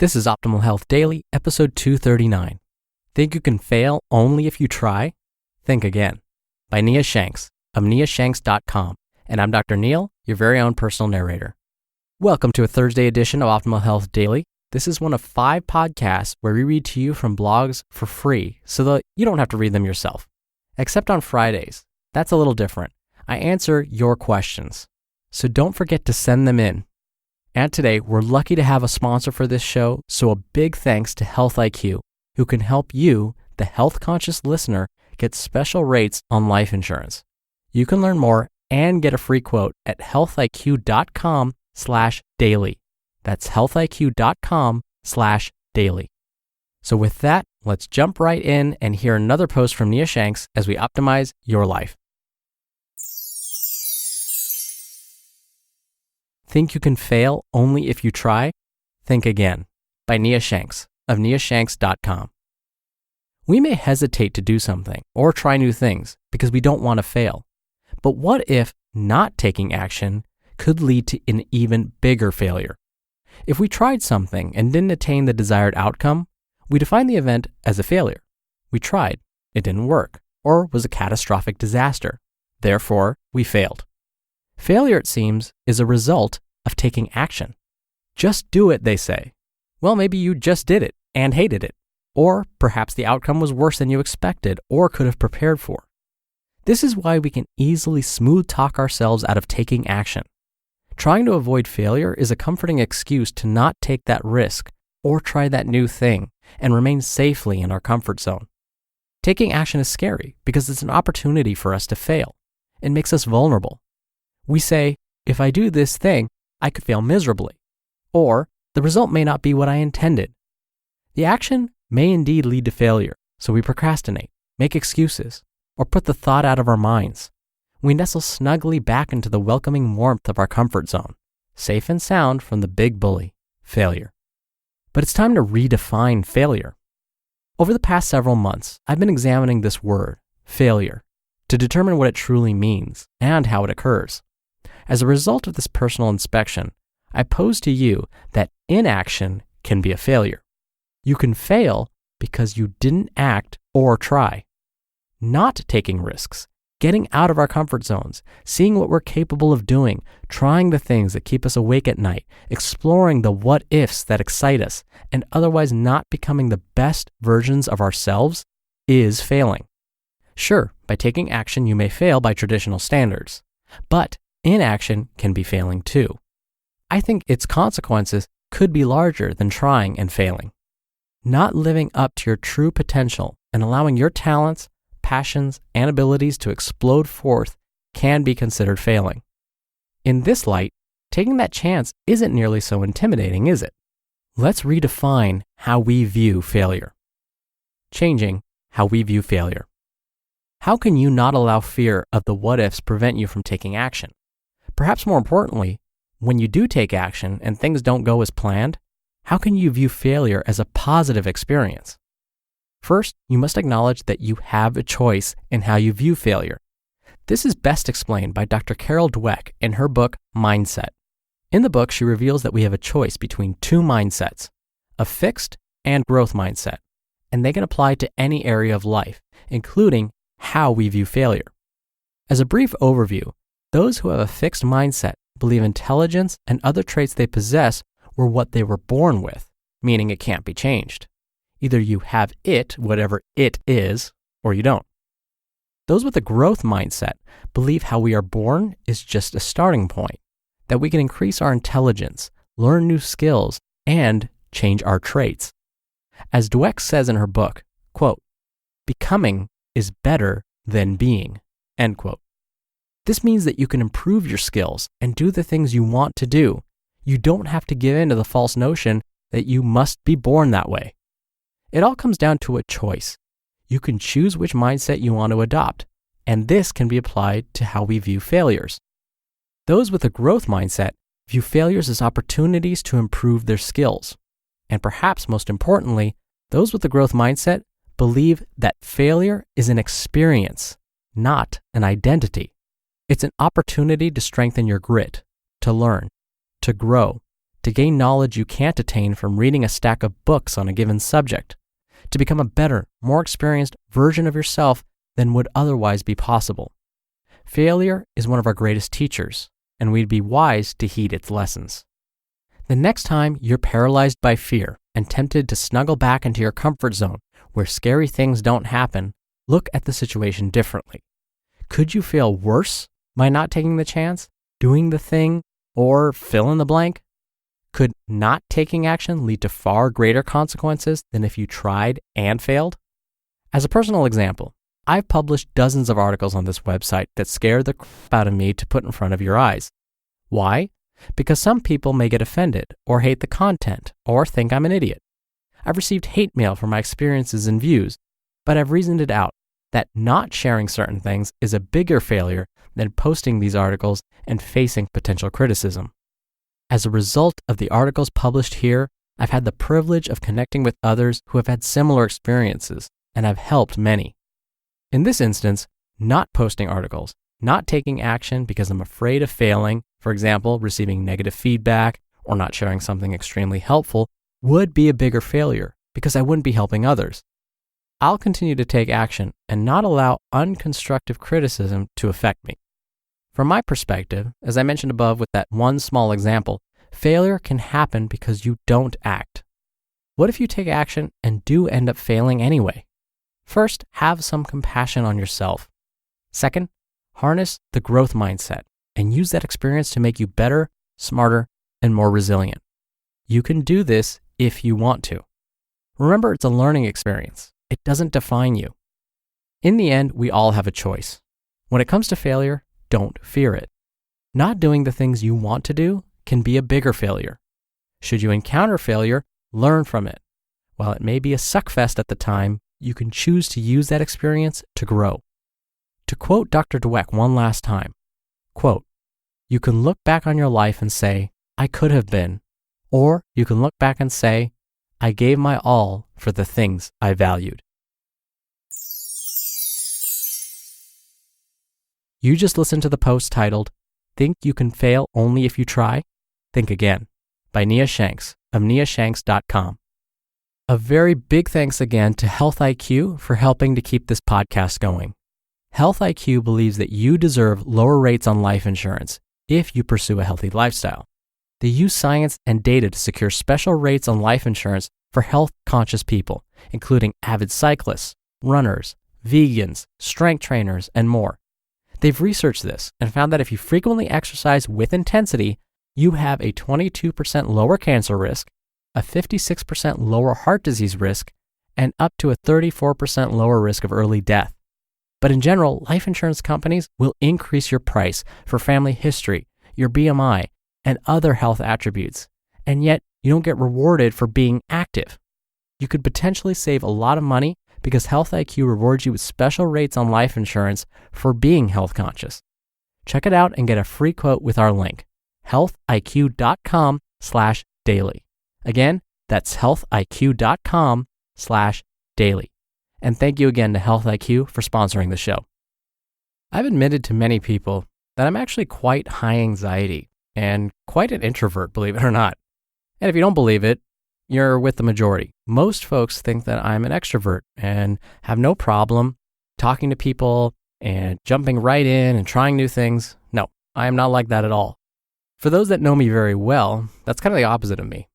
This is Optimal Health Daily, episode 239. Think you can fail only if you try? Think again. By Nia Shanks of niashanks.com. And I'm Dr. Neil, your very own personal narrator. Welcome to a Thursday edition of Optimal Health Daily. This is one of 5 podcasts where we read to you from blogs for free so that you don't have to read them yourself. Except on Fridays. That's a little different. I answer your questions. So don't forget to send them in. And today, we're lucky to have a sponsor for this show, so a big thanks to Health IQ, who can help you, the health-conscious listener, get special rates on life insurance. You can learn more and get a free quote at healthiq.com/daily. That's healthiq.com/daily. So with that, let's jump right in and hear another post from Nia Shanks as we optimize your life. Think you can fail only if you try? Think again. By Nia Shanks of niashanks.com. We may hesitate to do something or try new things because we don't want to fail. But what if not taking action could lead to an even bigger failure? If we tried something and didn't attain the desired outcome, we define the event as a failure. We tried, it didn't work, or was a catastrophic disaster. Therefore, we failed. Failure, it seems, is a result of taking action. Just do it, they say. Well, maybe you just did it and hated it. Or perhaps the outcome was worse than you expected or could have prepared for. This is why we can easily smooth talk ourselves out of taking action. Trying to avoid failure is a comforting excuse to not take that risk or try that new thing and remain safely in our comfort zone. Taking action is scary because it's an opportunity for us to fail. It makes us vulnerable. We say, if I do this thing, I could fail miserably, or the result may not be what I intended. The action may indeed lead to failure, so we procrastinate, make excuses, or put the thought out of our minds. We nestle snugly back into the welcoming warmth of our comfort zone, safe and sound from the big bully, failure. But it's time to redefine failure. Over the past several months, I've been examining this word, failure, to determine what it truly means and how it occurs. As a result of this personal inspection, I pose to you that inaction can be a failure. You can fail because you didn't act or try. Not taking risks, getting out of our comfort zones, seeing what we're capable of doing, trying the things that keep us awake at night, exploring the what-ifs that excite us, and otherwise not becoming the best versions of ourselves is failing. Sure, by taking action, you may fail by traditional standards, but inaction can be failing too. I think its consequences could be larger than trying and failing. Not living up to your true potential and allowing your talents, passions, and abilities to explode forth can be considered failing. In this light, taking that chance isn't nearly so intimidating, is it? Let's redefine how we view failure. Changing how we view failure. How can you not allow fear of the what-ifs prevent you from taking action? Perhaps more importantly, when you do take action and things don't go as planned, how can you view failure as a positive experience? First, you must acknowledge that you have a choice in how you view failure. This is best explained by Dr. Carol Dweck in her book, Mindset. In the book, she reveals that we have a choice between 2 mindsets, a fixed and growth mindset, and they can apply to any area of life, including how we view failure. As a brief overview, those who have a fixed mindset believe intelligence and other traits they possess were what they were born with, meaning it can't be changed. Either you have it, whatever it is, or you don't. Those with a growth mindset believe how we are born is just a starting point, that we can increase our intelligence, learn new skills, and change our traits. As Dweck says in her book, quote, "Becoming is better than being," end quote. This means that you can improve your skills and do the things you want to do. You don't have to give in to the false notion that you must be born that way. It all comes down to a choice. You can choose which mindset you want to adopt, and this can be applied to how we view failures. Those with a growth mindset view failures as opportunities to improve their skills. And perhaps most importantly, those with a growth mindset believe that failure is an experience, not an identity. It's an opportunity to strengthen your grit, to learn, to grow, to gain knowledge you can't attain from reading a stack of books on a given subject, to become a better, more experienced version of yourself than would otherwise be possible. Failure is one of our greatest teachers, and we'd be wise to heed its lessons. The next time you're paralyzed by fear and tempted to snuggle back into your comfort zone where scary things don't happen, look at the situation differently. Could you fail worse by not taking the chance, doing the thing, or fill in the blank? Could not taking action lead to far greater consequences than if you tried and failed? As a personal example, I've published dozens of articles on this website that scare the crap out of me to put in front of your eyes. Why? Because some people may get offended or hate the content or think I'm an idiot. I've received hate mail for my experiences and views, but I've reasoned it out that not sharing certain things is a bigger failure than posting these articles and facing potential criticism. As a result of the articles published here, I've had the privilege of connecting with others who have had similar experiences, and I've helped many. In this instance, not posting articles, not taking action because I'm afraid of failing, for example, receiving negative feedback or not sharing something extremely helpful, would be a bigger failure because I wouldn't be helping others. I'll continue to take action and not allow unconstructive criticism to affect me. From my perspective, as I mentioned above with that one small example, failure can happen because you don't act. What if you take action and do end up failing anyway? First, have some compassion on yourself. Second, harness the growth mindset and use that experience to make you better, smarter, and more resilient. You can do this if you want to. Remember, it's a learning experience. It doesn't define you. In the end, we all have a choice. When it comes to failure, don't fear it. Not doing the things you want to do can be a bigger failure. Should you encounter failure, learn from it. While it may be a suckfest at the time, you can choose to use that experience to grow. To quote Dr. Dweck one last time, quote, "You can look back on your life and say, I could have been, or you can look back and say, I gave my all for the things I valued." You just listened to the post titled, "Think You Can Fail Only If You Try? Think Again," by Nia Shanks of niashanks.com. A very big thanks again to Health IQ for helping to keep this podcast going. Health IQ believes that you deserve lower rates on life insurance if you pursue a healthy lifestyle. They use science and data to secure special rates on life insurance for health-conscious people, including avid cyclists, runners, vegans, strength trainers, and more. They've researched this and found that if you frequently exercise with intensity, you have a 22% lower cancer risk, a 56% lower heart disease risk, and up to a 34% lower risk of early death. But in general, life insurance companies will increase your price for family history, your BMI, and other health attributes, and yet you don't get rewarded for being active. You could potentially save a lot of money because Health IQ rewards you with special rates on life insurance for being health conscious. Check it out and get a free quote with our link, healthiq.com/daily. Again, that's healthiq.com/daily. And thank you again to Health IQ for sponsoring the show. I've admitted to many people that I'm actually quite high anxiety and quite an introvert, believe it or not. And if you don't believe it, you're with the majority. Most folks think that I'm an extrovert and have no problem talking to people and jumping right in and trying new things. No, I am not like that at all. For those that know me very well, that's kind of the opposite of me.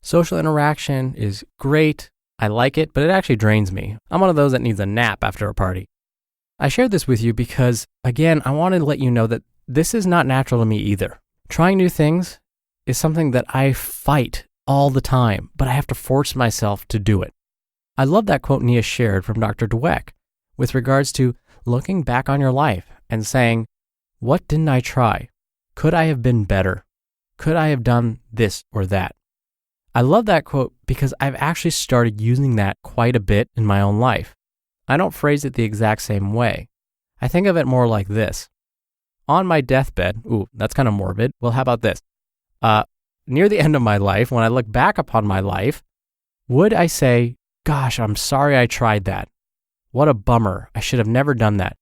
Social interaction is great. I like it, but it actually drains me. I'm one of those that needs a nap after a party. I shared this with you because, again, I wanted to let you know that this is not natural to me either. Trying new things is something that I fight all the time, but I have to force myself to do it. I love that quote Nia shared from Dr. Dweck with regards to looking back on your life and saying, what didn't I try? Could I have been better? Could I have done this or that? I love that quote because I've actually started using that quite a bit in my own life. I don't phrase it the exact same way. I think of it more like this. On my deathbed, ooh, that's kind of morbid. Well, how about this? Near the end of my life, when I look back upon my life, would I say, gosh, I'm sorry I tried that. What a bummer. I should have never done that.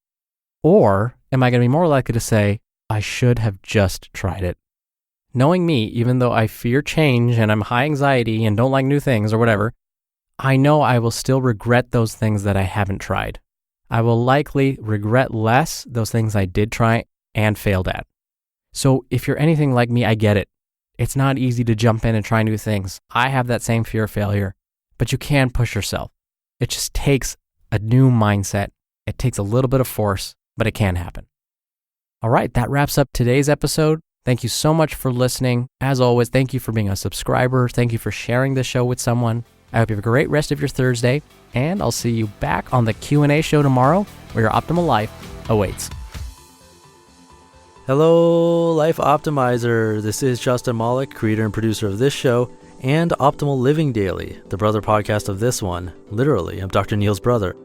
Or am I going to be more likely to say, I should have just tried it? knowing me, even though I fear change and I'm high anxiety and don't like new things or whatever, I know I will still regret those things that I haven't tried. I will likely regret less those things I did try and failed at. So if you're anything like me, I get it. It's not easy to jump in and try new things. I have that same fear of failure, but you can push yourself. It just takes a new mindset. It takes a little bit of force, but it can happen. All right, that wraps up today's episode. Thank you so much for listening. As always, thank you for being a subscriber. Thank you for sharing this show with someone. I hope you have a great rest of your Thursday, and I'll see you back on the Q&A show tomorrow, where your optimal life awaits. Hello, Life Optimizer. This is Justin Malik, creator and producer of this show and Optimal Living Daily, the brother podcast of this one. Literally, I'm Dr. Neil's brother.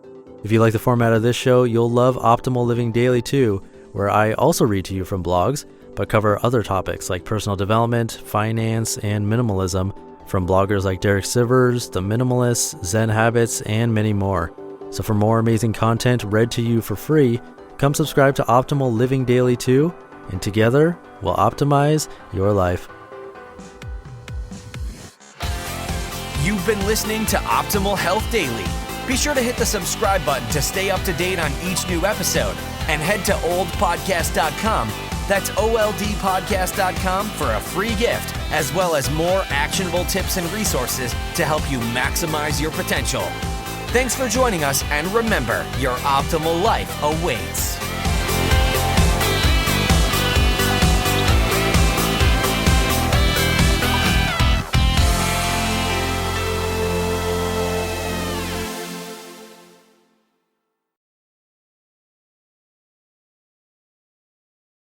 If you like the format of this show, you'll love Optimal Living Daily too, where I also read to you from blogs, but cover other topics like personal development, finance, and minimalism from bloggers like Derek Sivers, The Minimalists, Zen Habits, and many more. So for more amazing content read to you for free, come subscribe to Optimal Living Daily too, and together we'll optimize your life. You've been listening to Optimal Health Daily. Be sure to hit the subscribe button to stay up to date on each new episode, and head to oldpodcast.com. That's oldpodcast.com for a free gift, as well as more actionable tips and resources to help you maximize your potential. Thanks for joining us, and remember, your optimal life awaits.